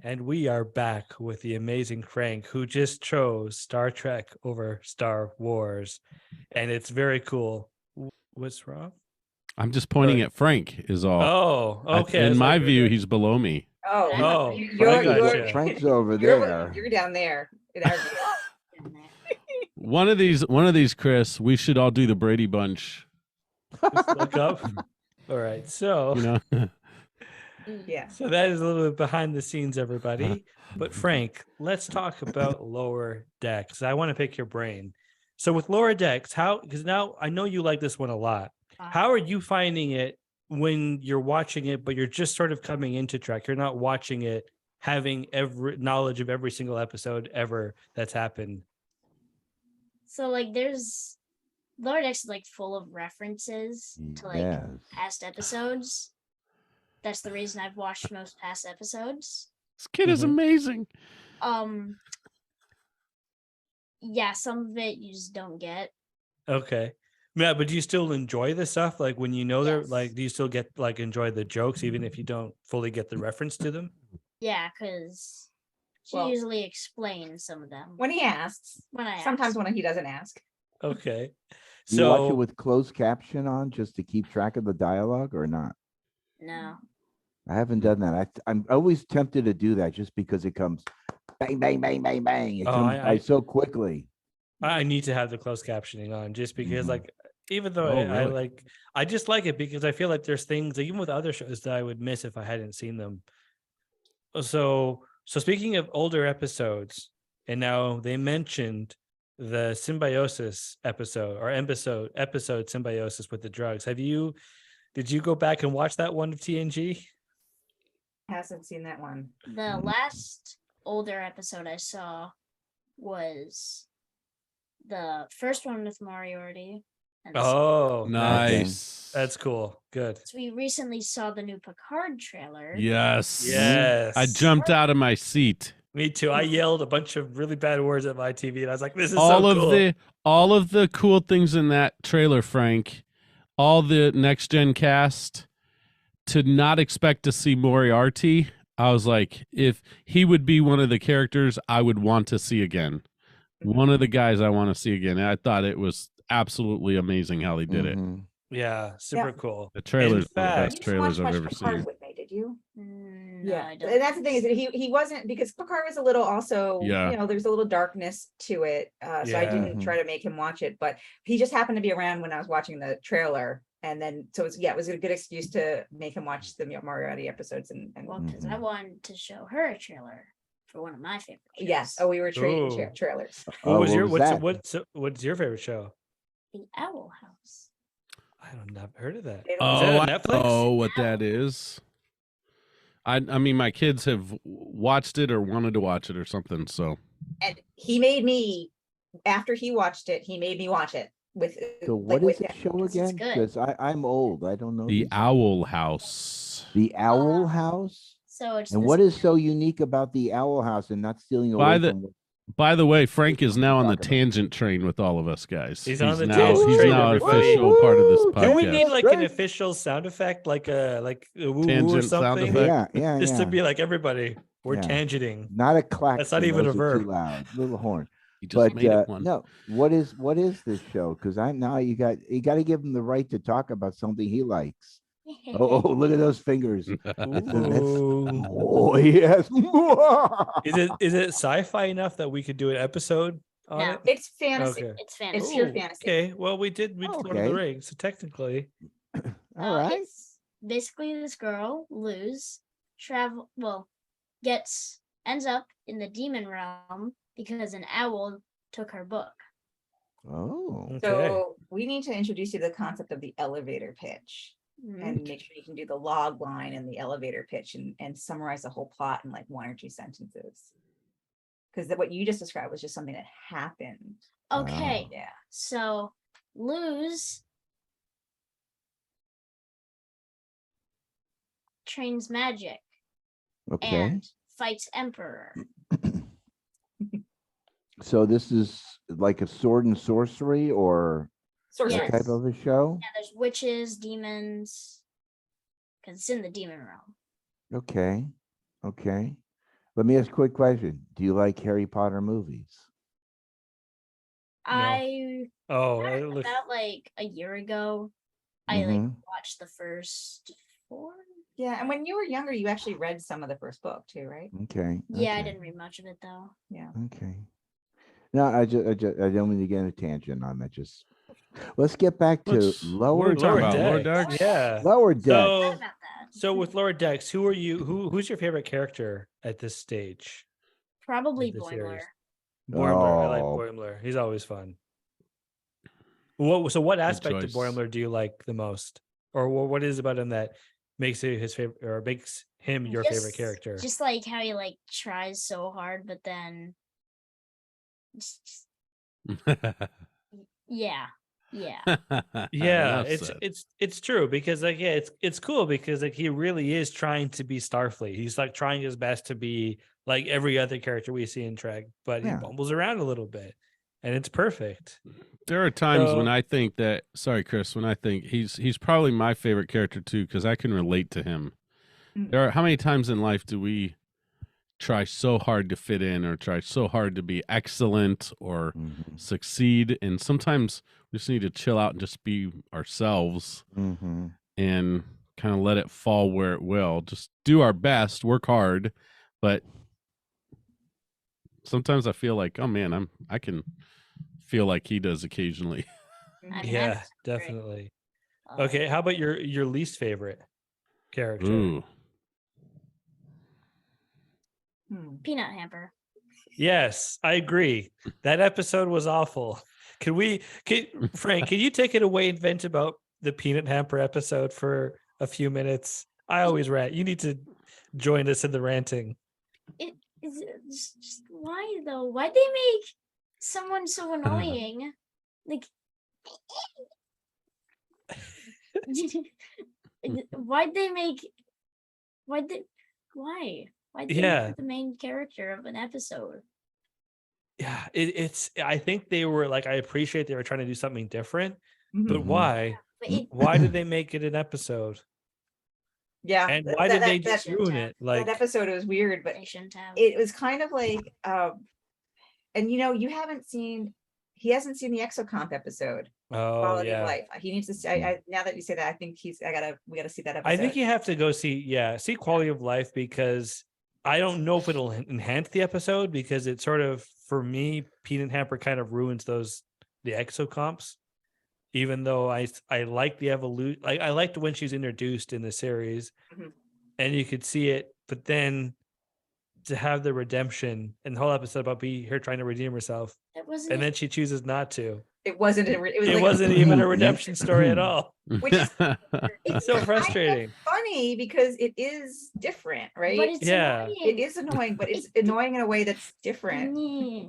And we are back with the amazing Frank, who just chose Star Trek over Star Wars. And it's very cool. What's wrong? I'm just pointing at Frank is all. Oh, okay. In my view, he's below me. Oh, Frank's over there. You're down there. In our view. One of these, Chris, we should all do the Brady Bunch. Just look up. All right. So, Yeah. So that is a little bit behind the scenes, everybody. But Frank, let's talk about Lower Decks. I want to pick your brain. So with Lower Decks, because now I know you like this one a lot. How are you finding it when you're watching it, but you're just sort of coming into Trek? You're not watching it, having every knowledge of every single episode ever that's happened. So there's Lower Decks is full of references to past episodes. That's the reason I've watched most past episodes. This kid is amazing. Yeah, some of it you just don't get. Okay. Yeah, but do you still enjoy the stuff? Like when you know they're do you still get enjoy the jokes even if you don't fully get the reference to them? Yeah, because she usually explains some of them. When he asks. Sometimes when he doesn't ask. Okay. Do you watch it with closed caption on just to keep track of the dialogue or not? No. I haven't done that. I'm always tempted to do that just because it comes bang, bang, bang, bang, bang. It comes by so quickly. I need to have the closed captioning on just because even though I just like it because I feel like there's things even with other shows that I would miss if I hadn't seen them. So speaking of older episodes, and now they mentioned the symbiosis episode or episode symbiosis with the drugs. Did you go back and watch that one of TNG? Hasn't seen that one. The last older episode I saw was the first one with Moriarty. Oh, nice. That's cool. Good. So we recently saw the new Picard trailer. Yes. I jumped out of my seat. Me too. I yelled a bunch of really bad words at my TV, and I was like, "This is so cool." All of the cool things in that trailer, Frank. All the next gen cast. To not expect to see Moriarty, I was like, if he would be one of the characters I would want to see again. One of the guys I want to see again. And I thought it was absolutely amazing how they did it. Yeah, super cool. The trailer's the best trailers I've ever seen. With me, did you? No, Yeah, I don't. and that's the thing is that he wasn't, because Picard was a little also, there's a little darkness to it. So I didn't try to make him watch it, but he just happened to be around when I was watching the trailer. And then, so it was a good excuse to make him watch the Moriarty episodes. And well, because I wanted to show her a trailer for one of my favorite shows. Yes. Oh, we were trading trailers. What's your favorite show? The Owl House. I don't know. I've heard of that. Oh, Netflix? Oh, what that is. I mean, my kids have watched it or wanted to watch it or something. So, and he made me, after he watched it, he made me watch it. So what is the show again? Because I'm old. I don't know. The Owl House. The Owl House? So it's what is so unique about the Owl House and not stealing away from By the way, Frank is now on the tangent train with all of us, guys. He's on the tangent train. He's now an official part of this podcast. Do we need an official sound effect, like a woo woo or something? Yeah. Just to be like, everybody, we're tangenting. Not a clack. That's not even a verb. Too loud. Little horn. You just made it one. No, what is this show? Because you got to give him the right to talk about something he likes. Oh, look at those fingers. Oh yes. Is it sci-fi enough that we could do an episode on it? It's fantasy. Okay. It's fantasy. It's pure fantasy. Okay. Well, we did Lord of the Rings, so technically. All right. It's basically this girl, Luz, ends up in the demon realm because an owl took her book. Oh. Okay. So we need to introduce you to the concept of the elevator pitch. And make sure you can do the log line and the elevator pitch and summarize the whole plot in 1 or 2 sentences. Because what you just described was just something that happened. Okay. Yeah. So Luz trains magic. Okay. And fights Emperor. So this is like a sword and sorcery or Sorcery type of a show? Yeah, there's witches, demons, because it's in the demon realm. Okay. Let me ask a quick question. Do you like Harry Potter movies? I it looks about like a year ago. I watched the first 4. Yeah, and when you were younger, you actually read some of the first book too, right? Okay. Yeah, I didn't read much of it though. Yeah. Okay. No, I don't mean to get a tangent on that. Just let's get back to Lower Decks. Yeah. Lower Decks. About that. So with Lower Decks, who's your favorite character at this stage? Probably the Boimler. series? Boimler. I like Oh. Boimler. He's always fun. What aspect of choice. Boimler do you like the most? Or what is about him that makes it his favorite, or makes him your favorite character? Just like how he like tries so hard, but then yeah. Yeah, it's true because like it's cool because like he really is trying to be Starfleet. He's like trying his best to be like every other character we see in Trek, but he bumbles around a little bit, and it's perfect. There are times when I think that. Sorry, Chris. When I think he's probably my favorite character too because I can relate to him. How many times in life do we try so hard to fit in or try so hard to be excellent or succeed, and sometimes we just need to chill out and just be ourselves and kind of let it fall where it will. Just do our best, work hard, but sometimes I feel like, oh man, I can feel like he does occasionally. Yeah, definitely. Okay, how about your least favorite character? Ooh. Peanut Hamper. Yes, I agree. That episode was awful. Frank, can you take it away and vent about the Peanut Hamper episode for a few minutes? I always rant. You need to join us in the ranting. It's just why though? Why'd they make someone so annoying? Like why'd they make why? Why'd they make the main character of an episode? Yeah, I think they were like, I appreciate they were trying to do something different, but why? Why did they make it an episode? Yeah, and why did they just ruin it? Like that episode was weird, but they shouldn't have. It was kind of like, and he hasn't seen the Exocomp episode. Quality of Life. He needs to see. Now that you say that, I think we got to see that episode. I think you have to go see Quality of Life because I don't know if it'll enhance the episode because it sort of, for me, Peanut Hamper kind of ruins the Exocomps. Even though I like the evolution, I liked when she's introduced in the series, and you could see it, but then to have the redemption and the whole episode about her trying to redeem herself, and then she chooses not to. It wasn't. It wasn't even a redemption story at all. Which is it's so frustrating. Funny because it is different, right? But it's annoying. It is annoying, but it's annoying in a way that's different.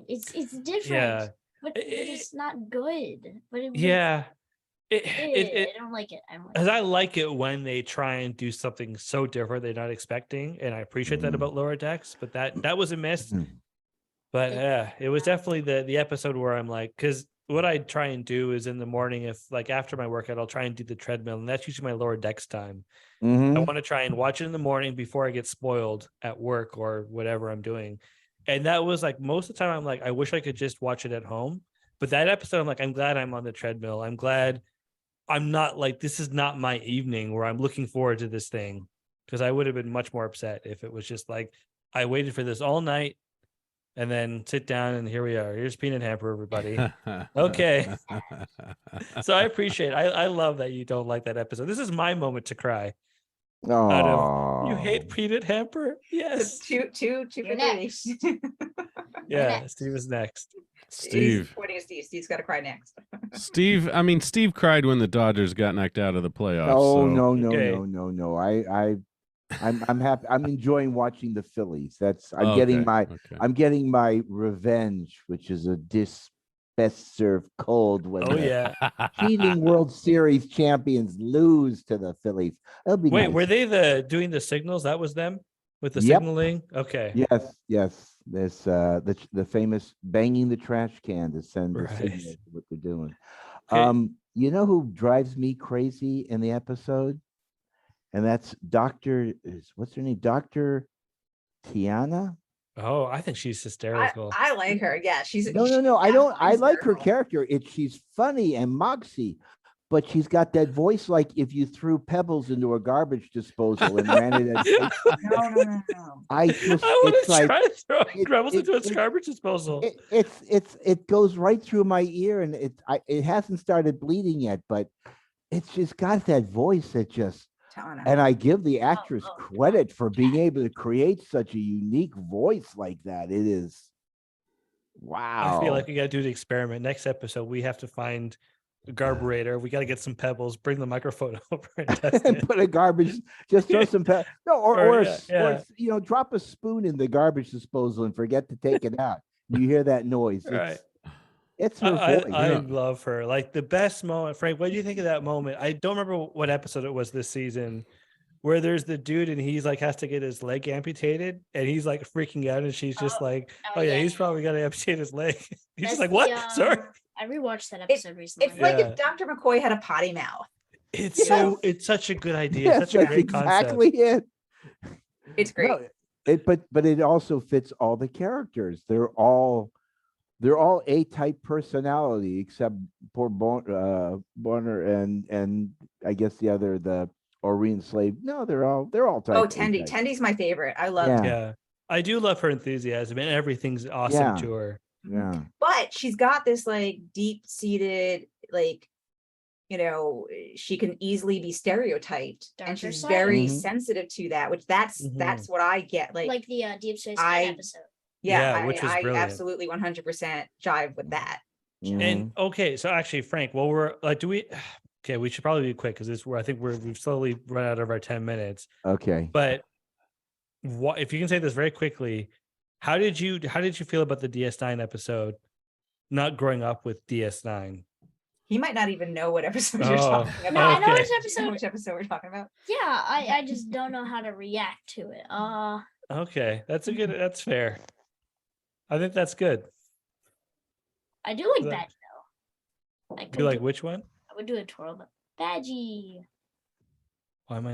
It's different. Yeah. But it's not good. But I don't like it. I like it when they try and do something so different they're not expecting, and I appreciate that about Lower Decks. But that was a miss. But it was definitely the episode where I'm like, because what I try and do is in the morning, if like after my workout, I'll try and do the treadmill, and that's usually my Lower Decks time. I want to try and watch it in the morning before I get spoiled at work or whatever I'm doing. And that was like most of the time I'm like, I wish I could just watch it at home. But that episode, I'm like, I'm glad I'm on the treadmill. I'm glad I'm not like, this is not my evening where I'm looking forward to this thing. Because I would have been much more upset if it was just like, I waited for this all night and then sit down and here we are. Here's Peanut Hamper, everybody. Okay. So I appreciate it. I love that you don't like that episode. This is my moment to cry. You hate Peanut Hamper? Yes. Two for three. Yeah, Steve is next. Steve. Pointing at Steve. Steve's got to cry next. Steve cried when the Dodgers got knocked out of the playoffs. Oh, so. No. I'm happy. I'm enjoying watching the Phillies. I'm getting my revenge, which is a best served cold when cheating World Series champions lose to the Phillies. That'll be nice. Were they doing the signals? That was them with the signaling? Okay. Yes. This the famous banging the trash can to send the signal to what they're doing. Okay. You know who drives me crazy in the episode? And that's what's her name? Dr. Tiana? Oh, I think she's hysterical. I like her. Yeah, no. I don't. I like her character. She's funny and moxie, but she's got that voice like if you threw pebbles into a garbage disposal and ran it at. No. I want to try to throw pebbles into its garbage disposal. It goes right through my ear, and it hasn't started bleeding yet, but it's just got that voice that just. And I give the actress credit for being able to create such a unique voice like that. It is, wow. I feel like we got to do the experiment. Next episode, we have to find a garburator. We got to get some pebbles, bring the microphone over, and test it. Put a garbage, just throw some pebbles. No, or drop a spoon in the garbage disposal and forget to take it out. You hear that noise. Right. It's her voice. I love her. Like the best moment, Frank. What do you think of that moment? I don't remember what episode it was this season, where there's the dude and he's like has to get his leg amputated, and he's like freaking out, and she's just like, "Oh yeah, he's probably gonna amputate his leg." He's just like, "What? Sorry." I rewatched that episode recently. It's like if Dr. McCoy had a potty mouth. It's such a good idea. Yes, such a great exactly concept. It's great. No, but it also fits all the characters. They're all A-type personality, except poor Bonner and I guess the Orient slave. No, they're all type. Oh, Tendy. Tendy's my favorite. I love her. Yeah. I do love her enthusiasm, and everything's awesome to her. Yeah. But she's got this like deep-seated, like, she can easily be stereotyped, and she's very sensitive to that, which that's what I get. Like the Deep Space Nine episode. Yeah, which was brilliant. I absolutely 100% jive with that. And okay, so actually, Frank, we're like, we should probably be quick because I think we've slowly run out of our 10 minutes. Okay. But if you can say this very quickly, how did you feel about the DS9 episode? Not growing up with DS9. He might not even know what episode you're talking about. No, I know which episode we're talking about. Yeah, I just don't know how to react to it. Okay, that's fair. I think that's good. I do like Badgie though. You like which one? I would do a twirl, but Badgie. Why am I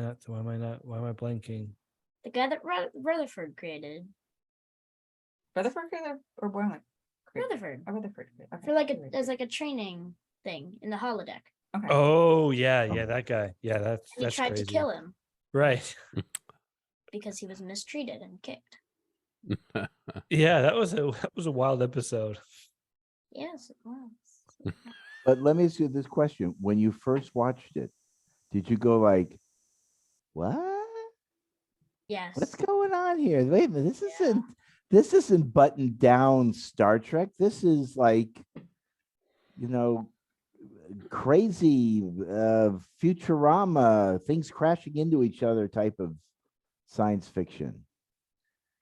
blanking? The guy that Rutherford created. Rutherford or Boylan? Rutherford. Oh, Rutherford. Okay. For as a training thing in the holodeck. Okay. Oh yeah, that guy. Yeah, that's he tried crazy. to kill him. Right. Because he was mistreated and kicked. Yeah, that was a wild episode. Yes, it was. But let me ask you this question: when you first watched it, did you go like, "What? Yes. What's going on here? Wait a minute, this isn't buttoned down Star Trek. This is like, crazy Futurama, things crashing into each other type of science fiction."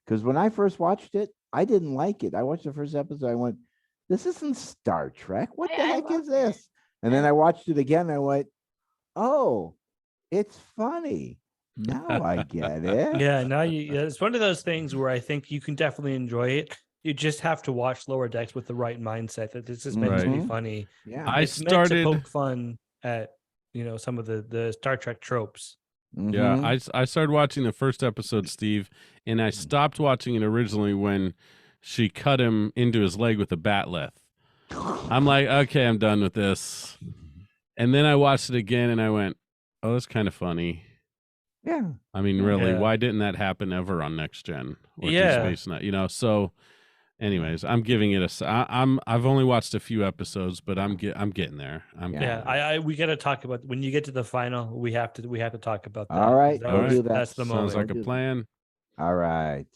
Because when I first watched it, I didn't like it. I watched the first episode. I went, "This isn't Star Trek. What the heck is this?" And then I watched it again. And I went, "Oh, it's funny. Now I get it." Yeah, now it's one of those things where I think you can definitely enjoy it. You just have to watch Lower Decks with the right mindset that this is meant to be funny. Yeah, I started meant to poke fun at some of the Star Trek tropes. Yeah, I started watching the first episode, Steve, and I stopped watching it originally when she cut him into his leg with a batleth. I'm like, okay, I'm done with this. And then I watched it again, and I went, "Oh, that's kind of funny." Yeah. I mean, really, why didn't that happen ever on Next Gen or Deep Space Nine? So. Anyways, I'm giving it I've only watched a few episodes, but I'm getting there. We got to talk about when you get to the final. We have to talk about that. All right, we'll do that. That's the moment. Sounds like a plan. All right.